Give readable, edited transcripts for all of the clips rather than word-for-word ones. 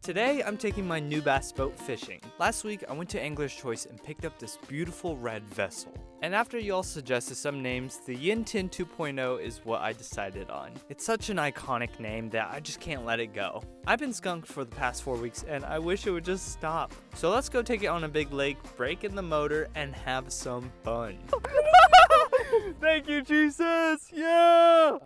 Today, I'm taking my new bass boat fishing. Last week, I went to Angler's Choice and picked up this beautiful red vessel. And after y'all suggested some names, the Yintin 2.0 is what I decided on. It's such an iconic name that I just can't let it go. I've been skunked for the past 4 weeks and I wish it would just stop. So let's go take it on a big lake, break in the motor, and have some fun. Thank you, Jesus! Yeah!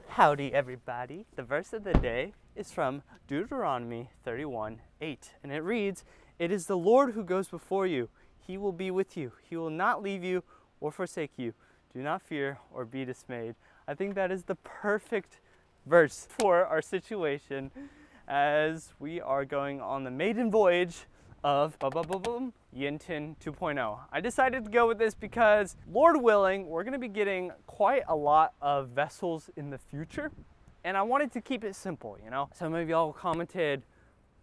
Howdy, everybody. The verse of the day is from Deuteronomy 31:8, and it reads, "It is the Lord who goes before you. He will be with you. He will not leave you or forsake you. Do not fear or be dismayed." I think that is the perfect verse for our situation as we are going on the maiden voyage of Yintin 2.0. I decided to go with this because, Lord willing, we're going to be getting quite a lot of vessels in the future. And I wanted to keep it simple, you know? Some of y'all commented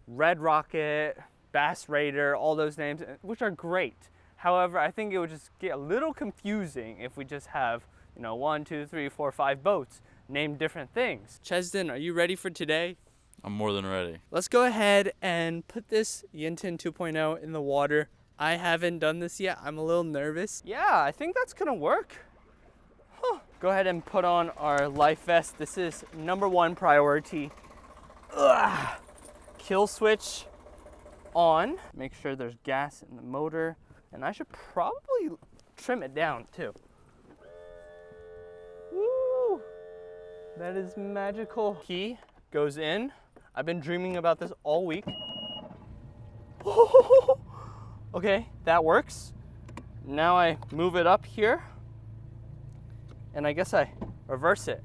Red Rocket, Bass Raider, all those names, which are great. However, I think it would just get a little confusing if we just have, 1, 2, 3, 4, 5 boats named different things. Chesden, are you ready for today? I'm more than ready. Let's go ahead and put this Yintin 2.0 in the water. I haven't done this yet. I'm a little nervous. Yeah, I think that's gonna work. Go ahead and put on our life vest. This is #1 priority. Kill switch on. Make sure there's gas in the motor. And I should probably trim it down too. Woo! That is magical. Key goes in. I've been dreaming about this all week. Okay, that works. Now I move it up here. And I guess I reverse it.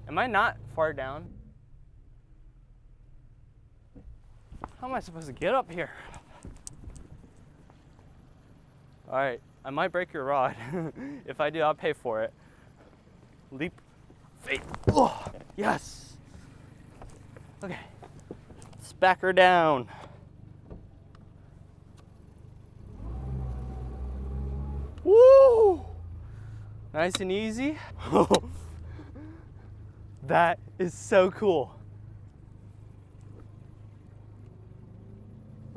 Am I not far down? How am I supposed to get up here? All right, I might break your rod. If I do, I'll pay for it. Leap, faith. Oh, yes. Okay, let's back her down. Woo! Nice and easy. That is so cool.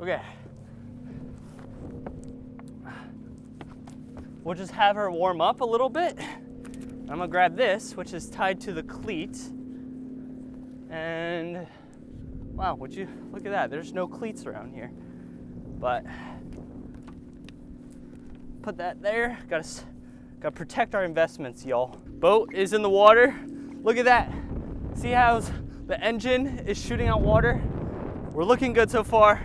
Okay. We'll just have her warm up a little bit. I'm gonna grab this, which is tied to the cleat. And wow, would you look at that? There's no cleats around here. But put that there. Gotta protect our investments, y'all. Boat is in the water. Look at that. See how the engine is shooting out water? We're looking good so far.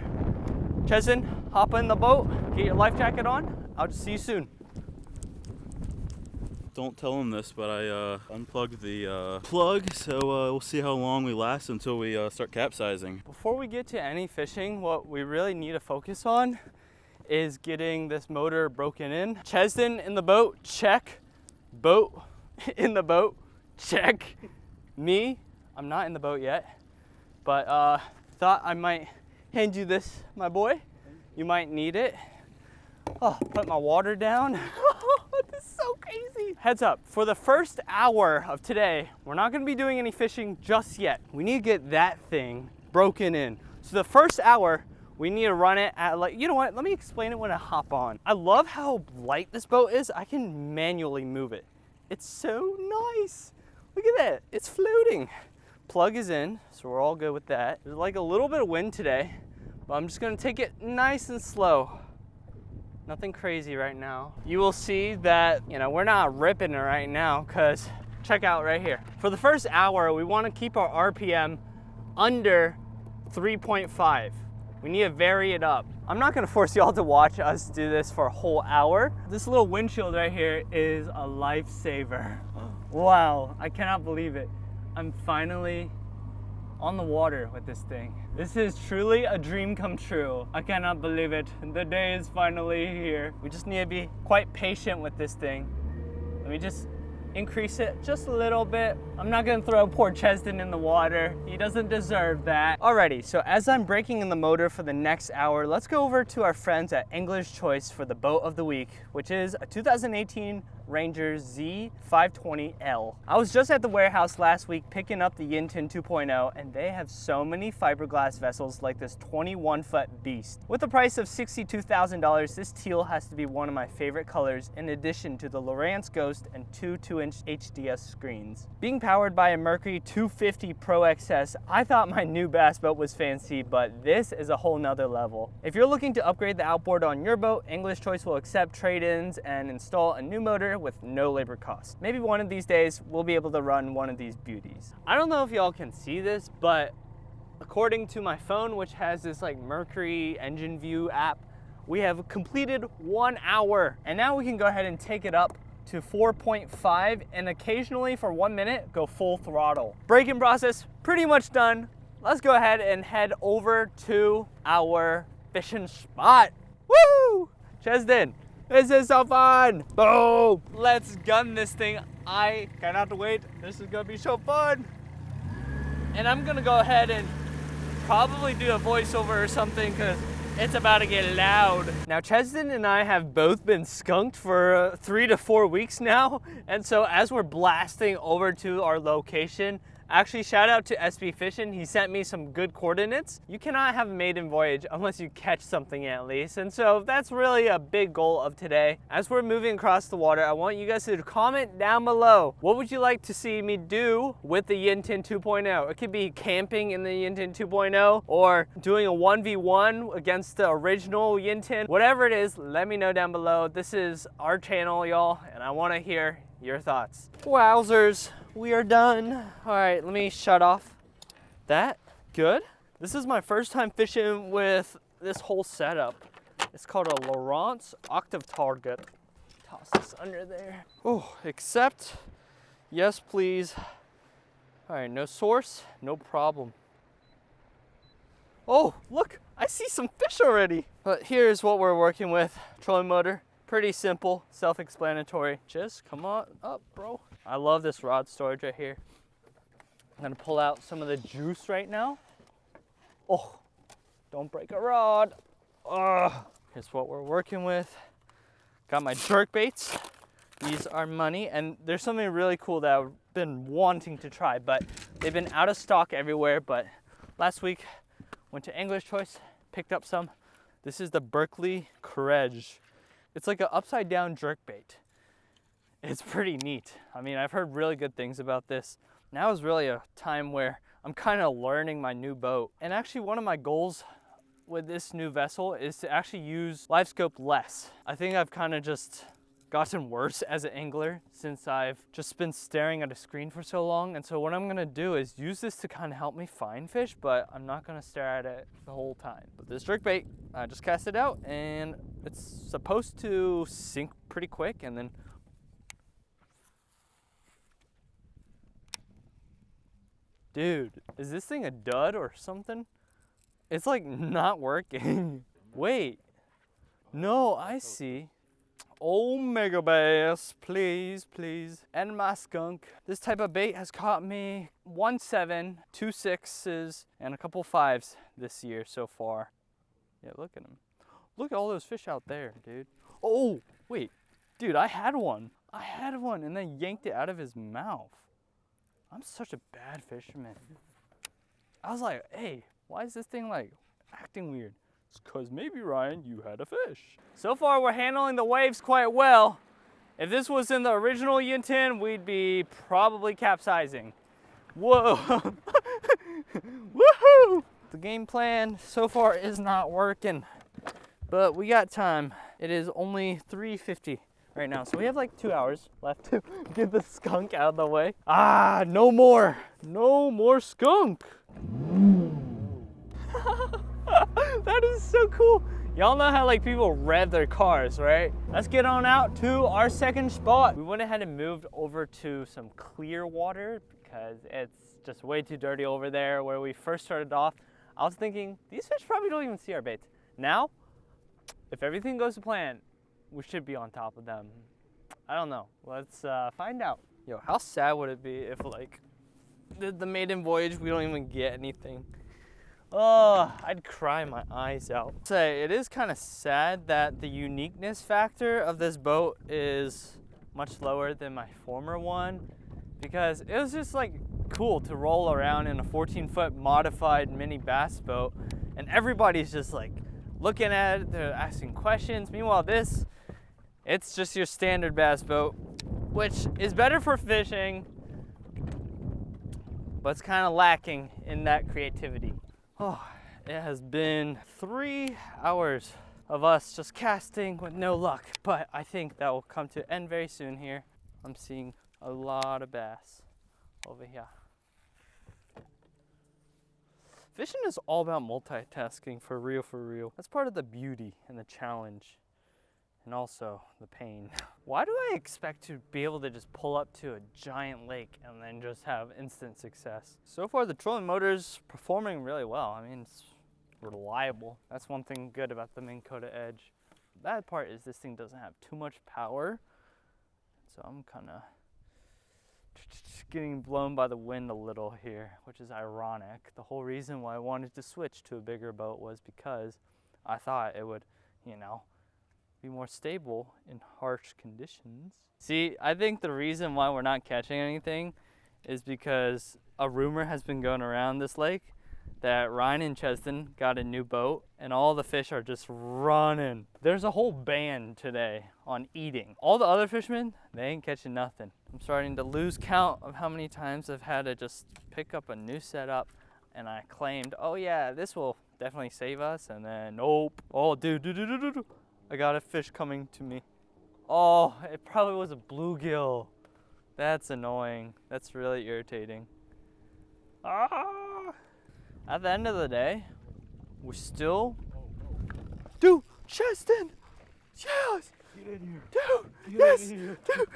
Chesden, hop in the boat, get your life jacket on. I'll just see you soon. Don't tell them this, but I unplugged the plug, so we'll see how long we last until we start capsizing. Before we get to any fishing, what we really need to focus on is getting this motor broken in. Chesden in the boat, check. Boat in the boat, check. Me, I'm not in the boat yet, but thought I might hand you this, my boy. You might need it. Oh, put my water down. This is so crazy. Heads up, for the first hour of today, we're not gonna be doing any fishing just yet. We need to get that thing broken in. So the first hour, we need to run it at you know what, let me explain it when I hop on. I love how light this boat is. I can manually move it. It's so nice. Look at that, it's floating. Plug is in, so we're all good with that. There's like a little bit of wind today, but I'm just gonna take it nice and slow. Nothing crazy right now. You will see that, we're not ripping it right now because check out right here. For the first hour, we wanna keep our RPM under 3.5. We need to vary it up. I'm not gonna force y'all to watch us do this for a whole hour. This little windshield right here is a lifesaver. Wow, I cannot believe it. I'm finally on the water with this thing. This is truly a dream come true. I cannot believe it. The day is finally here. We just need to be quite patient with this thing. Let me just increase it just a little bit. I'm not gonna throw poor Chesden in the water. He doesn't deserve that. Alrighty, so as I'm breaking in the motor for the next hour, let's go over to our friends at Angler's Choice for the boat of the week, which is a 2018 Ranger Z520L. I was just at the warehouse last week picking up the Yintin 2.0, and they have so many fiberglass vessels like this 21-foot beast. With the price of $62,000, this teal has to be one of my favorite colors, in addition to the Lowrance Ghost and two 2-inch HDS screens. Being powered by a Mercury 250 Pro XS, I thought my new bass boat was fancy, but this is a whole nother level. If you're looking to upgrade the outboard on your boat, English Choice will accept trade-ins and install a new motor with no labor cost. Maybe one of these days we'll be able to run one of these beauties. I don't know if y'all can see this, but according to my phone, which has this like Mercury engine view app, we have completed 1 hour, and now we can go ahead and take it up to 4.5 and occasionally for 1 minute go full throttle. Braking process pretty much done. Let's go ahead and head over to our fishing spot. Woo! Chesden, this is so fun. Boom! Let's gun this thing. I cannot wait. This is gonna be so fun. And I'm gonna go ahead and probably do a voiceover or something because it's about to get loud. Now, Chesden and I have both been skunked for 3 to 4 weeks now. And so as we're blasting over to our location, actually, shout out to SB Fishing. He sent me some good coordinates. You cannot have a maiden voyage unless you catch something at least. And so that's really a big goal of today. As we're moving across the water, I want you guys to comment down below. What would you like to see me do with the Yintin 2.0? It could be camping in the Yintin 2.0 or doing a 1v1 against the original Yintin. Whatever it is, let me know down below. This is our channel, y'all, and I want to hear your thoughts. Wowzers. We are done. All right, let me shut off that. Good. This is my first time fishing with this whole setup. It's called a Lowrance Octave Target. Toss this under there. Oh, accept. Yes, please. All right, no source, no problem. Oh, look, I see some fish already. But here's what we're working with. Trolling motor, pretty simple, self-explanatory. Just come on up, bro. I love this rod storage right here. I'm gonna pull out some of the juice right now. Oh, don't break a rod. Here's what we're working with. Got my jerk baits. These are money, and there's something really cool that I've been wanting to try, but they've been out of stock everywhere. But last week, went to English Choice, picked up some. This is the Berkeley Courage. It's like an upside down jerk bait. It's pretty neat. I mean, I've heard really good things about this. Now is really a time where I'm kind of learning my new boat. And actually one of my goals with this new vessel is to actually use live scope less. I think I've kind of just gotten worse as an angler since I've just been staring at a screen for so long. And so what I'm gonna do is use this to kind of help me find fish, but I'm not gonna stare at it the whole time. But this jerk bait, I just cast it out and it's supposed to sink pretty quick, and then dude, is this thing a dud or something? It's like not working. Wait, no, I see. Oh, mega bass, please, please. And my skunk. This type of bait has caught me 1 7, 2 6s, and a couple 5s this year so far. Yeah, look at them. Look at all those fish out there, dude. Oh, wait, dude, I had one and then yanked it out of his mouth. I'm such a bad fisherman. I was like, hey, why is this thing like acting weird? It's cause maybe, Ryan, you had a fish. So far, we're handling the waves quite well. If this was in the original Yintin, we'd be probably capsizing. Whoa. Woohoo! The game plan so far is not working, but we got time. It is only 3:50 right now, so we have like 2 hours left to get the skunk out of the way. Ah, no more skunk. That is so cool. Y'all know how like people rev their cars, right? Let's get on out to our second spot. We went ahead and moved over to some clear water because it's just way too dirty over there where we first started off. I was thinking, these fish probably don't even see our baits. Now, if everything goes to plan, we should be on top of them. I don't know. Let's find out. Yo, how sad would it be if like the maiden voyage, we don't even get anything? Oh, I'd cry my eyes out. Say, it is kind of sad that the uniqueness factor of this boat is much lower than my former one because it was just like cool to roll around in a 14-foot modified mini bass boat, and everybody's just like looking at it, they're asking questions. Meanwhile, it's just your standard bass boat, which is better for fishing, but it's kind of lacking in that creativity. Oh, it has been 3 hours of us just casting with no luck, but I think that will come to an end very soon here. I'm seeing a lot of bass over here. Fishing is all about multitasking, for real, for real. That's part of the beauty and the challenge, and also the pain. Why do I expect to be able to just pull up to a giant lake and then just have instant success? So far, the trolling motor is performing really well. I mean, it's reliable. That's one thing good about the Minn Kota Edge. The bad part is this thing doesn't have too much power, so I'm kind of getting blown by the wind a little here, which is ironic. The whole reason why I wanted to switch to a bigger boat was because I thought it would, you know, be more stable in harsh conditions. See, I think the reason why we're not catching anything is because a rumor has been going around this lake that Ryan and Cheston got a new boat and all the fish are just running. There's a whole ban today on eating. All the other fishermen, they ain't catching nothing. I'm starting to lose count of how many times I've had to just pick up a new setup and I claimed, oh yeah, this will definitely save us, and then nope. Oh dude, I got a fish coming to me. Oh, it probably was a bluegill. That's annoying. That's really irritating. Ah! At the end of the day, we're still... Dude, Cheston! Yes! Get in here. Dude! Get Yes! in here. Dude!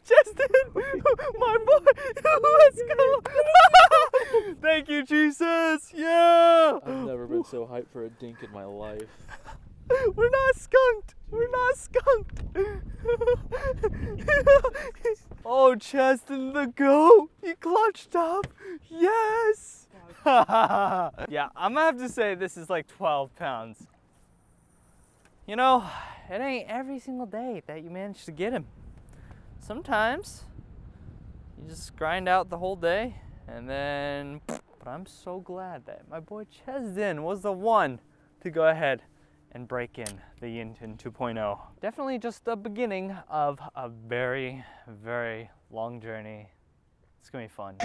Cheston! My boy! Let's go! Thank you, Jesus! Yeah! I've never been so hyped for a dink in my life. We're not skunked! We're not skunked! Oh, Cheston the goat! He clutched up! Yes! Yeah, I'm gonna have to say this is like 12 pounds. You know, it ain't every single day that you manage to get him. Sometimes you just grind out the whole day and then, but I'm so glad that my boy Cheston was the one to go ahead and break in the Yinton 2.0. Definitely just the beginning of a very, very long journey. It's gonna be fun.